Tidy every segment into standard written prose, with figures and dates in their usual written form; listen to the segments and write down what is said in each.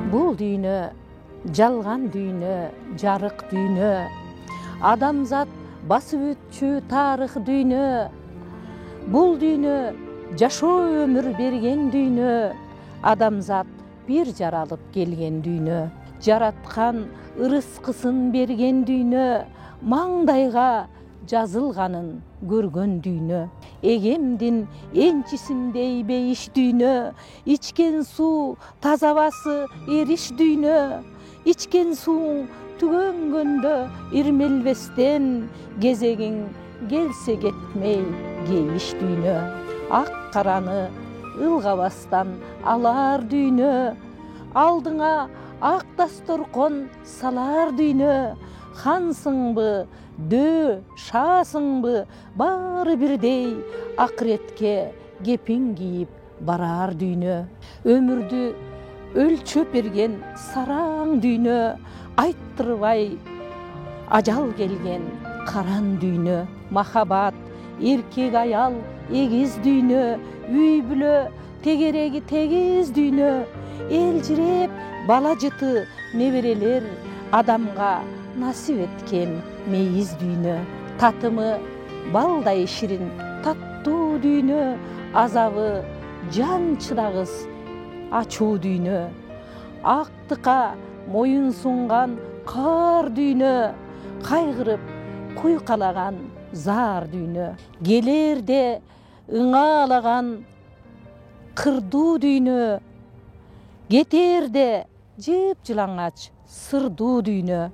Бул дүйнө жалган дүйнө, жарык дүйнө. Адамзат басып өтчү тарых дүйнө. Бул дүйнө жашоо өмүр берген дүйнө. Адамзат бир жаралып келген дүйнө. Жараткан ырыскысын берген дүйнө. Маңдайга жазылганын көргөн дүйнө. Эгемдин энчисиндей бейиш дүйнө. Ичкен суу тазабасы эриш дүйнө. Ичкен сууң түгөнгөндө ирмелбестен, кезегиң келсе кетмей кейиш дүйнө. Ак караны ылгабастан алар дүйнө. Алдыңа ак дасторкон салар дүйнө. Хансыңбы, дөө, шаасыңбы, баары бирдей акыретке кепиң кийип барар дүйнө. Өмүрдү өлчөп берген сараң дүйнө. Айттырбай ажал келген каран дүйнө. Махабат, эркек аял эгиз дүйнө. Үй бүлө тегереги тегиз дүйнө. Элжиреп бала жыты неберелер адамга насип эткен мейиз дүйнө. Татымы балдай ширин таттуу дүйнө. Азабы жан чыдагыс ачуу дүйнө. Актыкка моюн сунган каар дүйнө. Кайгырып куйкалаган заар дүйнө. Келерде ыңаалаган кырдуу дүйнө. Кетерде жыпжылаңач сырдуу дүйнө.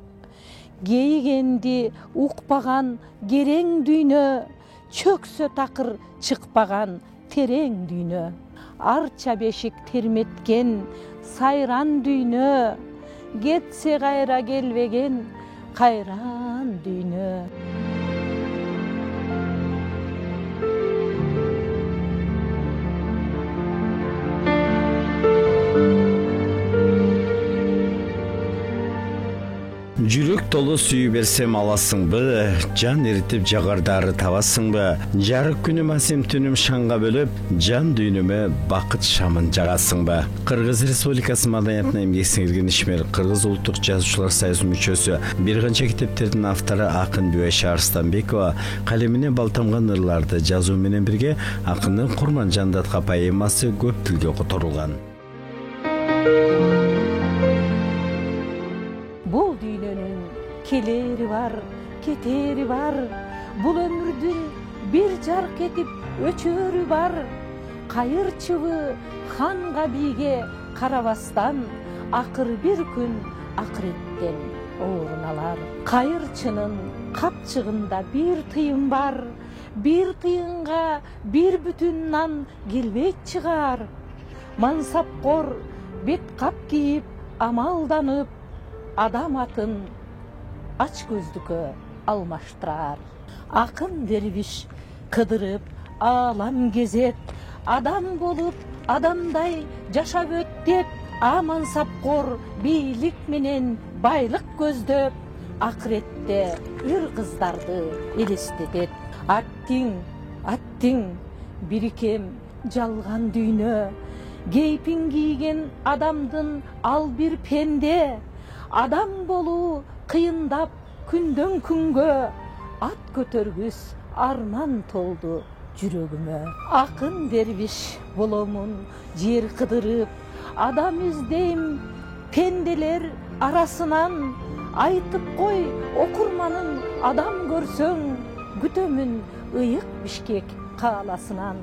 Кейигенди укпаган керең дүйнө. Чөксө такыр чыкпаган терең дүйнө. Арча бешик терметкен сайран дүйнө. Кетсе кайра келбеген кайран дүйнө. Жүрөк толу сүйүү берсем аласыңбы, жан эритип жагардары табасыңбы? Жарык күнүм асем түнүм шаңга бөлөп, жан дүйнөмө бакыт шамын жагасыңбы? Кыргыз Республикасы маданиятына эмгек сиңирген ишмер, Кыргыз улуттук жазуучулар союзунун мүчөсү, бир канча китептердин автору акын Бүбайша Арстанбекова калемине балтамган ырларды жазуу менен бирге акындын Курман Жандатка поэмасы көп тилге которулган. Бул дүйнөнүн келери бар, кетери бар. Бул өмүрдүн бир жарк этип өчөрү бар. Кайырчыбы ханга бийге карабастан, акыр бир күн акыреттен орун алар. Кайырчынын капчыгында бир тыйын бар. Бир тыйынга бир бүтүн нан келбей чыгар. Мансапкор бет кап кийип амалданып, адам атын ач көздүккө алмаштырар. Акын дервиш кыдырып аалам кезет. Адам болуп адамдай жашап өт деп, мансапкор бийлик менен байлык көздөп, акыретте ыр кыздарды элестетет. Аттиң бирикем жалган дүйнө. Кейпин кийген адамдын ал бир пенде. Адам болуу кыйындап күндөн күнгө. Ат көтөргүс арман толду жүрөгүмө. Акын дервиш боломун жер кыдырып, адам издейм пенделер арасынан. Айтып кой окурманын адам көрсөң, күтөмүн ыйык Бишкек кааласынан.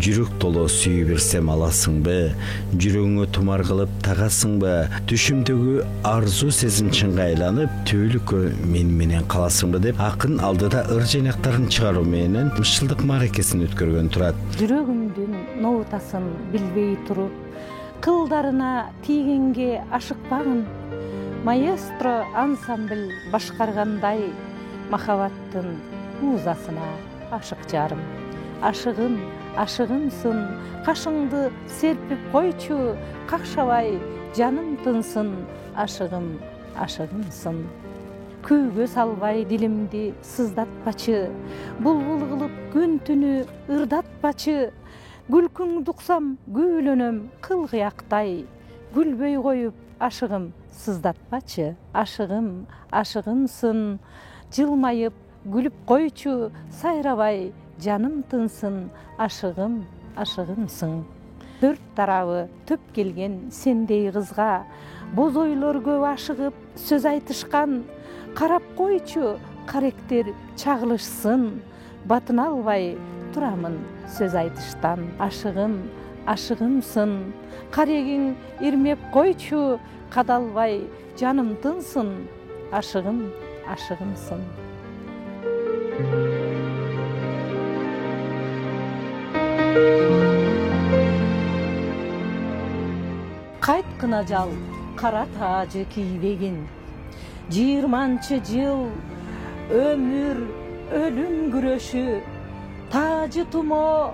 Жүрөк толо сүйүү берсем аласыңбы? Жүрөгүңө тумар кылып тагасыңбы? Түшүмдөгү арзу сезим чынга айланып, түбөлүккө мен менен каласыңбы деп акын алдыда ыр жыйнактарын чыгаруу менен жылдык мааракесин өткөргөн турат. Жүрөгүмдүн ноотасын билбей туруп, кылдарына тийгенге ашыкпагын. Маэстро ансамбль башкаргандай, махабаттын уузасына ашык жарым. ашыгым, ашыгымсың, кашыңды серпип койчу, какшабай жаным тынсын, ашыгым, ашыгымсың. Күйгө салбай дилимди сыздатпачы, булбул кылып күн түнү ырдатпачы. Күлкүңдү уксам күүлөнөм кыл кыяктай, күлбөй коюп ашыгым сыздатпачы. Ашыгым, ашыгымсың, жылмайып күлүп койчу, сайрабай жаным тынсын, ашыгым, ашыгымсың. Төрт тарабы төп келген сендей кызга, боз ойлор көп ашыгып сөз айтышкан. Карап койчу, каректер чагылышсын, батын албай турамын сөз айтыштан. Ашыгым, ашыгымсың, карегиң ирмеп койчу, кадалбай жаным тынсын, ашыгым, ашыгымсың. Кайткын ажал кара таажы кийбегин, 20 жыл өмүр өлүм күрөшү, таажы тумо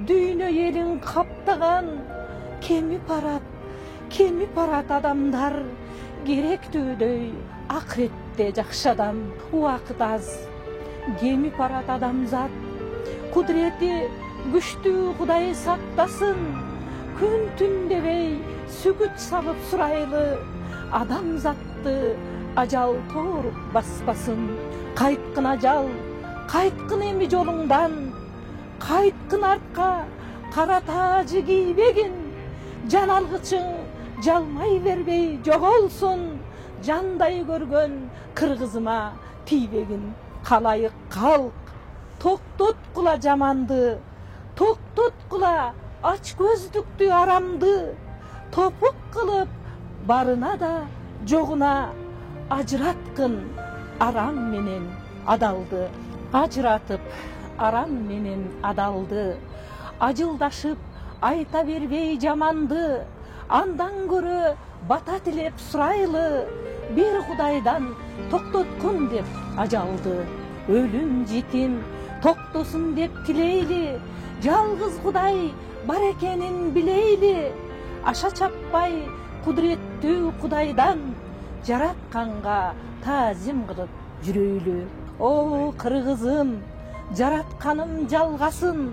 дүйнө элин каптаган. Кемип барат адамдар, керектүүдөй акыретте жакшы адам. Убакыт аз, кемип барат адамзат, кудурети күчтүү Кудай сактасын. Күн түн дебей сүгүт салып сурайлы, адамзатты ажал тоор баспасын. Кайткын ажал, кайткын эми жолуңдан, кайткын артка кара таажы кийбегин. Жан алгычың жалмай бербей жоголсун, жандай көргөн кыргызыма тийбегин. Калайык калк, токтоткула жаманды, токтоткула ач көздүктү арамды. Топук кылып барына да жогуна ажыраткын арам менен адалды. Ажыратып арам менен адалды, ажылдашып айта бербей жаманды. Андан көрө бата тилеп сурайлы, бир Кудайдан токтоткун деп ажалды. Өлүм жетим токтосун деп тилейли, жалгыз Кудай бар экенин билейли. Аша чаппай кудуреттүү Кудайдан, жаратканга таазим кылып жүрөйлү. О кыргызым, жаратканым жалгасын,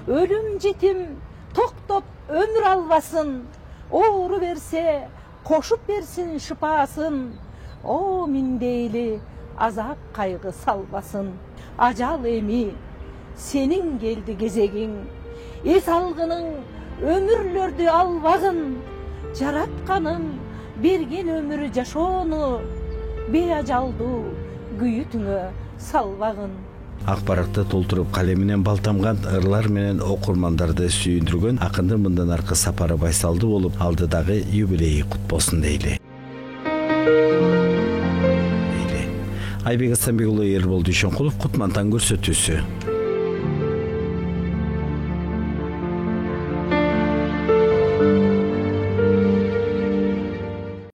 өлүм жетим токтоп өмүр албасын. Оору берсе кошуп берсин шыпасын, о миндейли азап кайгы салбасын. Ажал эми сенин келди кезегиң, эс алгының өмүрлөрдү албагын. Жаратканым берген өмүр жашоону, беажалдуу күйүтүңө салбагын. Акпаратты толтуруп калеминен балтамган, ырлар менен окурмандарды сүйүндүргөн акындын мындан аркы сапары байсалдуу болуп, алдыдагы юбилейи кут болсун дейли. Айбек Асанбек уулу, Эрбол Дүйшөнкулов, Кутмантан көрсөтүүсү.